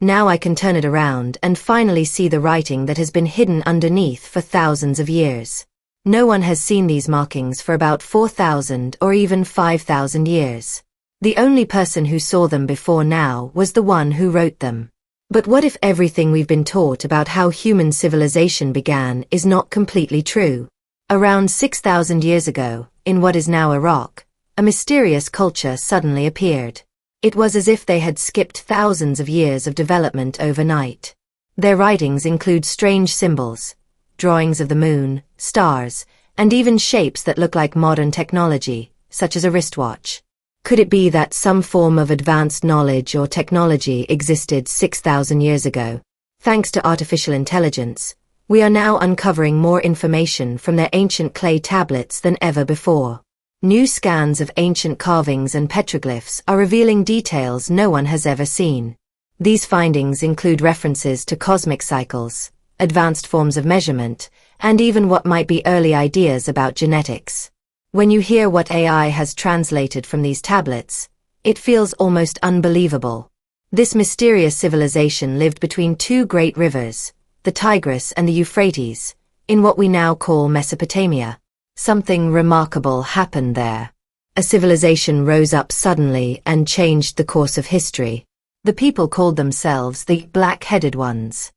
Now I can turn it around and finally see the writing that has been hidden underneath for thousands of years. No one has seen these markings for about 4,000 or even 5,000 years. The only person who saw them before now was the one who wrote them. But what if everything we've been taught about how human civilization began is not completely true? Around 6,000 years ago, in what is now Iraq, a mysterious culture suddenly appeared. It was as if they had skipped thousands of years of development overnight. Their writings include strange symbols, drawings of the moon, stars, and even shapes that look like modern technology, such as a wristwatch. Could it be that some form of advanced knowledge or technology existed 6,000 years ago? Thanks to artificial intelligence, we are now uncovering more information from their ancient clay tablets than ever before. New scans of ancient carvings and petroglyphs are revealing details no one has ever seen. These findings include references to cosmic cycles, advanced forms of measurement, and even what might be early ideas about genetics. When you hear what AI has translated from these tablets, it feels almost unbelievable. This mysterious civilization lived between two great rivers, the Tigris and the Euphrates, in what we now call Mesopotamia. Something remarkable happened there. A civilization rose up suddenly and changed the course of history. The people called themselves the Black-Headed Ones.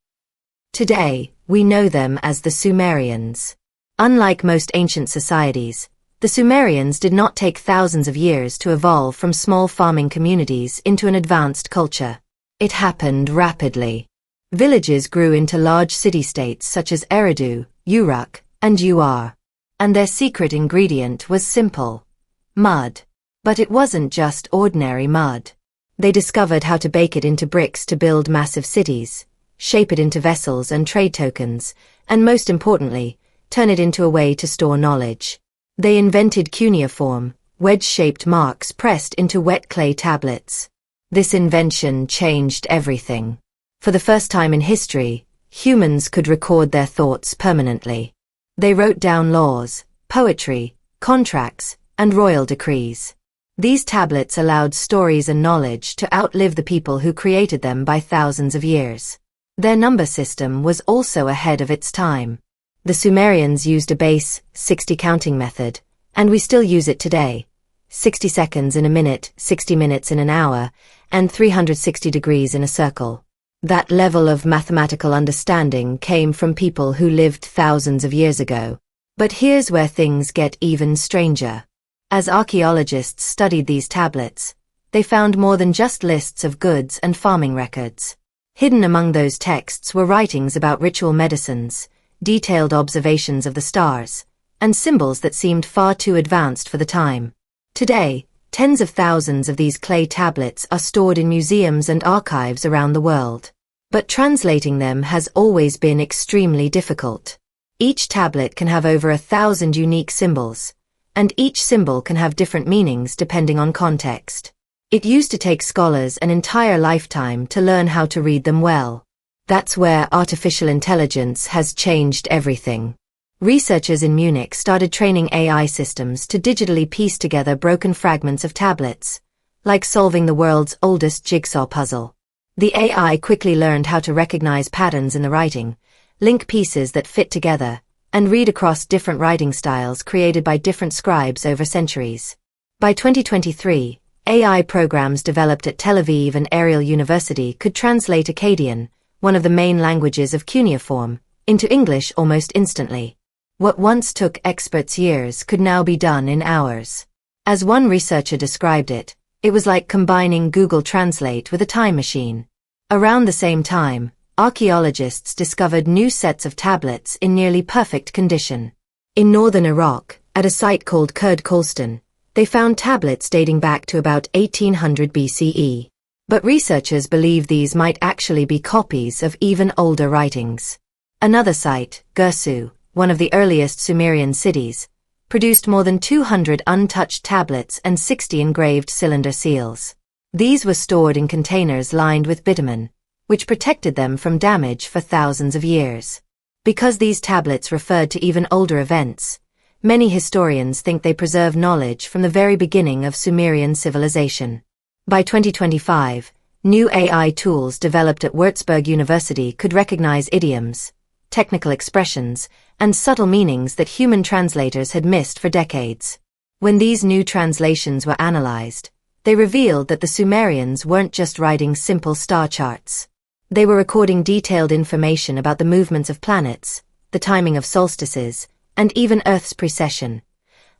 Today, we know them as the Sumerians. Unlike most ancient societies, the Sumerians did not take thousands of years to evolve from small farming communities into an advanced culture. It happened rapidly. Villages grew into large city-states such as Eridu, Uruk, and Ur. And their secret ingredient was simple: mud. But it wasn't just ordinary mud. They discovered how to bake it into bricks to build massive cities, shape it into vessels and trade tokens, and most importantly, turn it into a way to store knowledge. They invented cuneiform, wedge-shaped marks pressed into wet clay tablets. This invention changed everything. For the first time in history, humans could record their thoughts permanently. They wrote down laws, poetry, contracts, and royal decrees. These tablets allowed stories and knowledge to outlive the people who created them by thousands of years. Their number system was also ahead of its time. The Sumerians used a base, 60 counting method, and we still use it today. 60 seconds in a minute, 60 minutes in an hour, and 360 degrees in a circle. That level of mathematical understanding came from people who lived thousands of years ago. But here's where things get even stranger. As archaeologists studied these tablets, they found more than just lists of goods and farming records. Hidden among those texts were writings about ritual medicines, detailed observations of the stars, and symbols that seemed far too advanced for the time. Today, tens of thousands of these clay tablets are stored in museums and archives around the world. But translating them has always been extremely difficult. Each tablet can have over 1,000 unique symbols, and each symbol can have different meanings depending on context. It used to take scholars an entire lifetime to learn how to read them well. That's where artificial intelligence has changed everything. Researchers in Munich started training AI systems to digitally piece together broken fragments of tablets, like solving the world's oldest jigsaw puzzle. The AI quickly learned how to recognize patterns in the writing, link pieces that fit together, and read across different writing styles created by different scribes over centuries. By 2023, AI programs developed at Tel Aviv and Ariel University could translate Akkadian, one of the main languages of cuneiform, into English almost instantly. What once took experts years could now be done in hours. As one researcher described it, it was like combining Google Translate with a time machine. Around the same time, archaeologists discovered new sets of tablets in nearly perfect condition. In northern Iraq, at a site called Kurd Kolston, they found tablets dating back to about 1800 BCE. But researchers believe these might actually be copies of even older writings. Another site, Gursu, one of the earliest Sumerian cities, produced more than 200 untouched tablets and 60 engraved cylinder seals. These were stored in containers lined with bitumen, which protected them from damage for thousands of years. Because these tablets referred to even older events, many historians think they preserve knowledge from the very beginning of Sumerian civilization. By 2025, New AI tools developed at Würzburg University could recognize idioms, technical expressions, and subtle meanings that human translators had missed for decades. When these new translations were analyzed, they revealed that the Sumerians weren't just writing simple star charts. They were recording detailed information about the movements of planets, the timing of solstices, and even Earth's precession,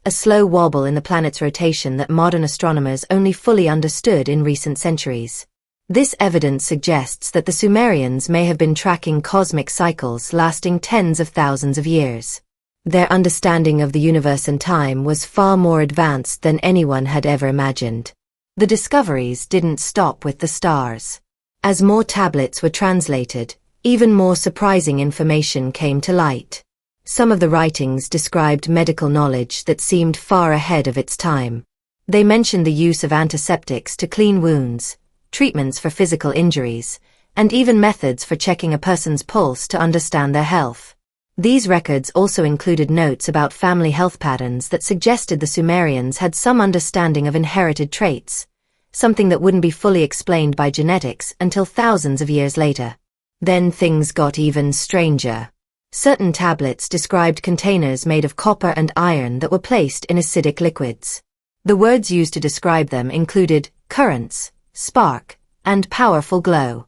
a slow wobble in the planet's rotation that modern astronomers only fully understood in recent centuries. This evidence suggests that the Sumerians may have been tracking cosmic cycles lasting tens of thousands of years. Their understanding of the universe and time was far more advanced than anyone had ever imagined. The discoveries didn't stop with the stars. As more tablets were translated, even more surprising information came to light. Some of the writings described medical knowledge that seemed far ahead of its time. They mentioned the use of antiseptics to clean wounds, treatments for physical injuries, and even methods for checking a person's pulse to understand their health. These records also included notes about family health patterns that suggested the Sumerians had some understanding of inherited traits, something that wouldn't be fully explained by genetics until thousands of years later. Then things got even stranger. Certain tablets described containers made of copper and iron that were placed in acidic liquids. The words used to describe them included currents, spark, and powerful glow.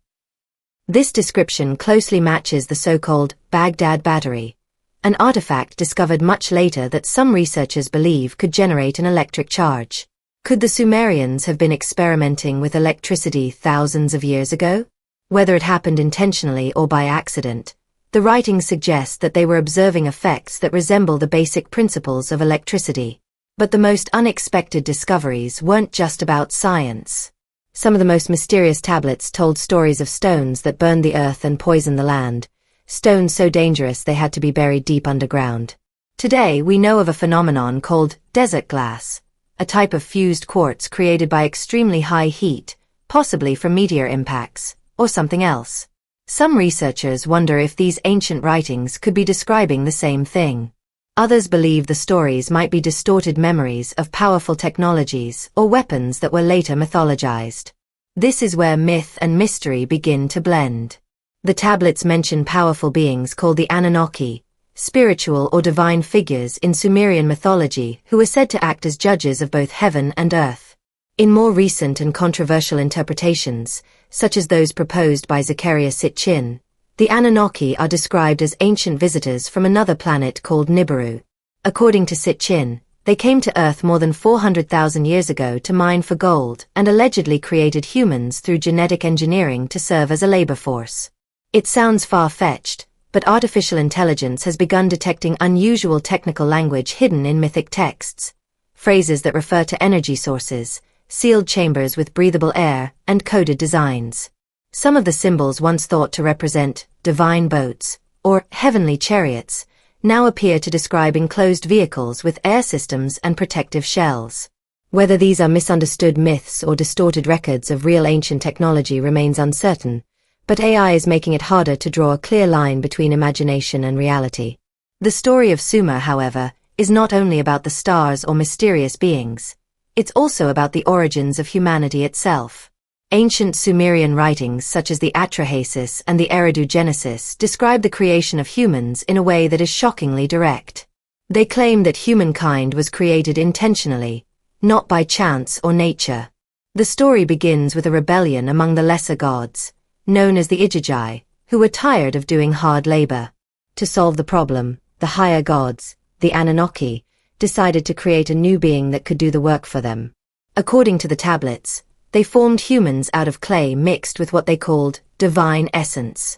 This description closely matches the so-called Baghdad battery, an artifact discovered much later that some researchers believe could generate an electric charge. Could the Sumerians have been experimenting with electricity thousands of years ago? Whether it happened intentionally or by accident, the writings suggest that they were observing effects that resemble the basic principles of electricity. But the most unexpected discoveries weren't just about science. Some of the most mysterious tablets told stories of stones that burned the earth and poisoned the land, stones so dangerous they had to be buried deep underground. Today we know of a phenomenon called desert glass, a type of fused quartz created by extremely high heat, possibly from meteor impacts, or something else. Some researchers wonder if these ancient writings could be describing the same thing. Others believe the stories might be distorted memories of powerful technologies or weapons that were later mythologized. This is where myth and mystery begin to blend. The tablets mention powerful beings called the Anunnaki, spiritual or divine figures in Sumerian mythology who were said to act as judges of both heaven and earth. In more recent and controversial interpretations, such as those proposed by Zecharia Sitchin, the Anunnaki are described as ancient visitors from another planet called Nibiru. According to Sitchin, they came to Earth more than 400,000 years ago to mine for gold and allegedly created humans through genetic engineering to serve as a labor force. It sounds far-fetched, but artificial intelligence has begun detecting unusual technical language hidden in mythic texts, phrases that refer to energy sources, sealed chambers with breathable air, and coded designs. Some of the symbols once thought to represent divine boats or heavenly chariots now appear to describe enclosed vehicles with air systems and protective shells. Whether these are misunderstood myths or distorted records of real ancient technology remains uncertain, but AI is making it harder to draw a clear line between imagination and reality. The story of Sumer, however, is not only about the stars or mysterious beings. It's also about the origins of humanity itself. Ancient Sumerian writings such as the Atrahasis and the Eridu Genesis describe the creation of humans in a way that is shockingly direct. They claim that humankind was created intentionally, not by chance or nature. The story begins with a rebellion among the lesser gods, known as the Igigi, who were tired of doing hard labor. To solve the problem, the higher gods, the Anunnaki, decided to create a new being that could do the work for them. According to the tablets, they formed humans out of clay mixed with what they called divine essence.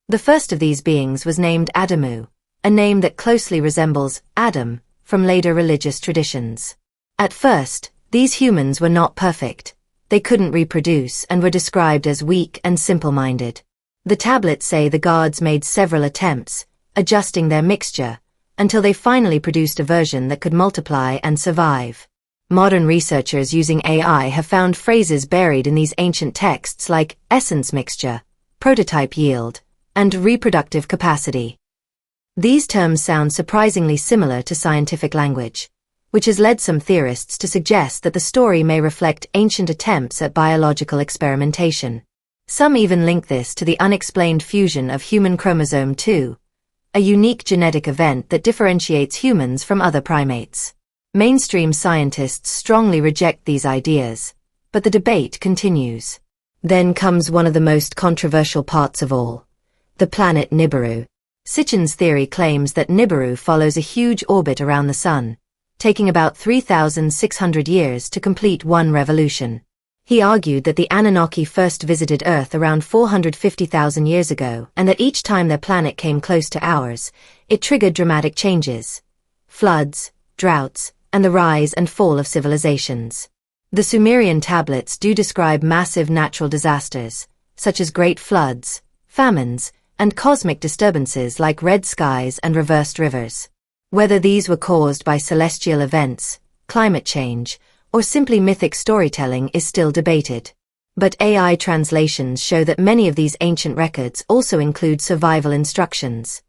The first of these beings was named Adamu, a name that closely resembles Adam from later religious traditions. At first, these humans were not perfect. They couldn't reproduce and were described as weak and simple-minded. The tablets say the gods made several attempts, adjusting their mixture, until they finally produced a version that could multiply and survive. Modern researchers using AI have found phrases buried in these ancient texts like essence mixture, prototype yield, and reproductive capacity. These terms sound surprisingly similar to scientific language, which has led some theorists to suggest that the story may reflect ancient attempts at biological experimentation. Some even link this to the unexplained fusion of human chromosome 2, a unique genetic event that differentiates humans from other primates. Mainstream scientists strongly reject these ideas, but the debate continues. Then comes one of the most controversial parts of all: the planet Nibiru. Sitchin's theory claims that Nibiru follows a huge orbit around the Sun, taking about 3,600 years to complete one revolution. He argued that the Anunnaki first visited Earth around 450,000 years ago, and that each time their planet came close to ours, it triggered dramatic changes: floods, droughts, and the rise and fall of civilizations. The Sumerian tablets do describe massive natural disasters, such as great floods, famines, and cosmic disturbances like red skies and reversed rivers. Whether these were caused by celestial events, climate change, or simply mythic storytelling is still debated. But AI translations show that many of these ancient records also include survival instructions,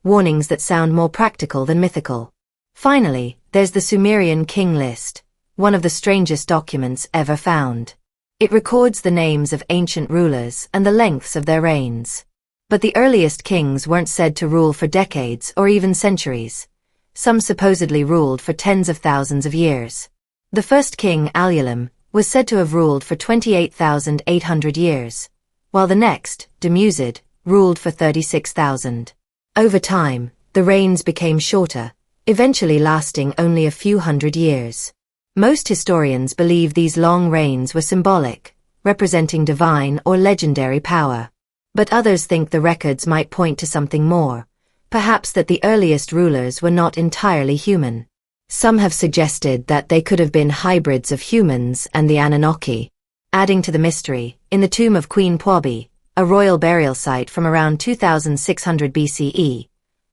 warnings that sound more practical than mythical. Finally, there's the Sumerian king list, one of the strangest documents ever found. It records the names of ancient rulers and the lengths of their reigns. But the earliest kings weren't said to rule for decades or even centuries. Some supposedly ruled for tens of thousands of years. The first king, Alulum, was said to have ruled for 28,800 years, while the next, Demusid, ruled for 36,000. Over time, the reigns became shorter, eventually lasting only a few hundred years. Most historians believe these long reigns were symbolic, representing divine or legendary power. But others think the records might point to something more, perhaps that the earliest rulers were not entirely human. Some have suggested that they could have been hybrids of humans and the Anunnaki. Adding to the mystery, in the tomb of Queen Pwabi, a royal burial site from around 2600 BCE,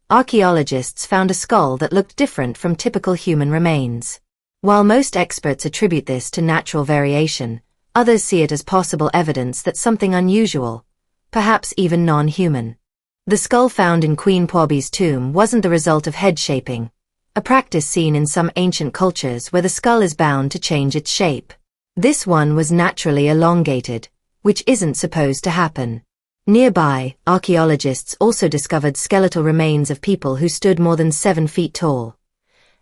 archaeologists found a skull that looked different from typical human remains. While most experts attribute this to natural variation, others see it as possible evidence that something unusual, perhaps even non-human. The skull found in Queen Pwabi's tomb wasn't the result of head shaping, a practice seen in some ancient cultures where the skull is bound to change its shape. This one was naturally elongated, which isn't supposed to happen. Nearby, archaeologists also discovered skeletal remains of people who stood more than 7 feet tall,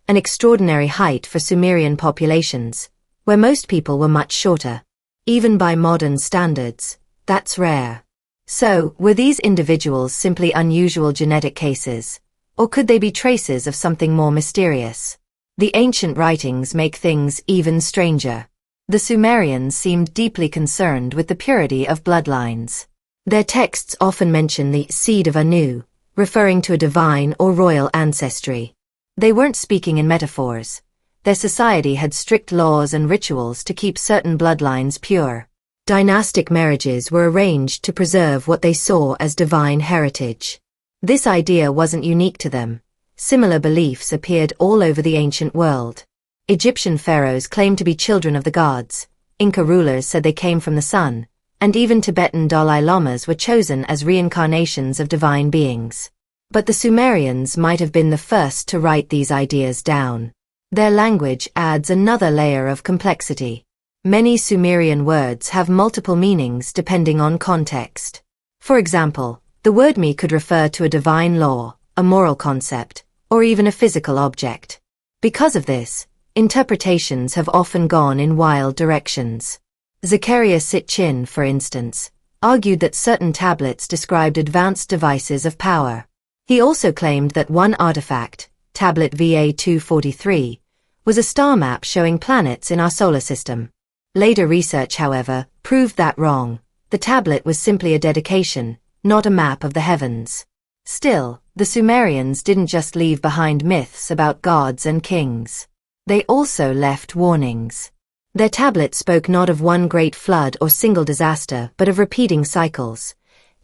an extraordinary height for Sumerian populations, where most people were much shorter. Even by modern standards, that's rare. So, were these individuals simply unusual genetic cases, or could they be traces of something more mysterious? The ancient writings make things even stranger. The Sumerians seemed deeply concerned with the purity of bloodlines. Their texts often mention the seed of Anu, referring to a divine or royal ancestry. They weren't speaking in metaphors. Their society had strict laws and rituals to keep certain bloodlines pure. Dynastic marriages were arranged to preserve what they saw as divine heritage. This idea wasn't unique to them. Similar beliefs appeared all over the ancient world. Egyptian pharaohs claimed to be children of the gods, Inca rulers said they came from the sun, and even Tibetan Dalai Lamas were chosen as reincarnations of divine beings. But the Sumerians might have been the first to write these ideas down. Their language adds another layer of complexity. Many Sumerian words have multiple meanings depending on context. For example, the word me could refer to a divine law, a moral concept, or even a physical object. Because of this, interpretations have often gone in wild directions. Zecharia Sitchin, for instance, argued that certain tablets described advanced devices of power. He also claimed that one artifact, tablet VA-243, was a star map showing planets in our solar system. Later research, however, proved that wrong. The tablet was simply a dedication, not a map of the heavens. Still, the Sumerians didn't just leave behind myths about gods and kings. They also left warnings. Their tablet spoke not of one great flood or single disaster, but of repeating cycles.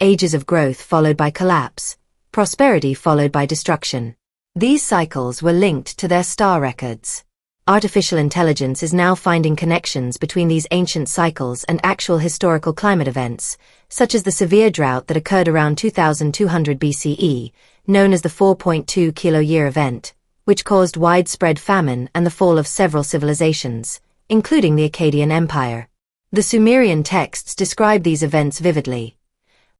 Ages of growth followed by collapse, prosperity followed by destruction. These cycles were linked to their star records. Artificial intelligence is now finding connections between these ancient cycles and actual historical climate events, such as the severe drought that occurred around 2200 BCE, known as the 4.2 kilo-year event, which caused widespread famine and the fall of several civilizations, including the Akkadian Empire. The Sumerian texts describe these events vividly,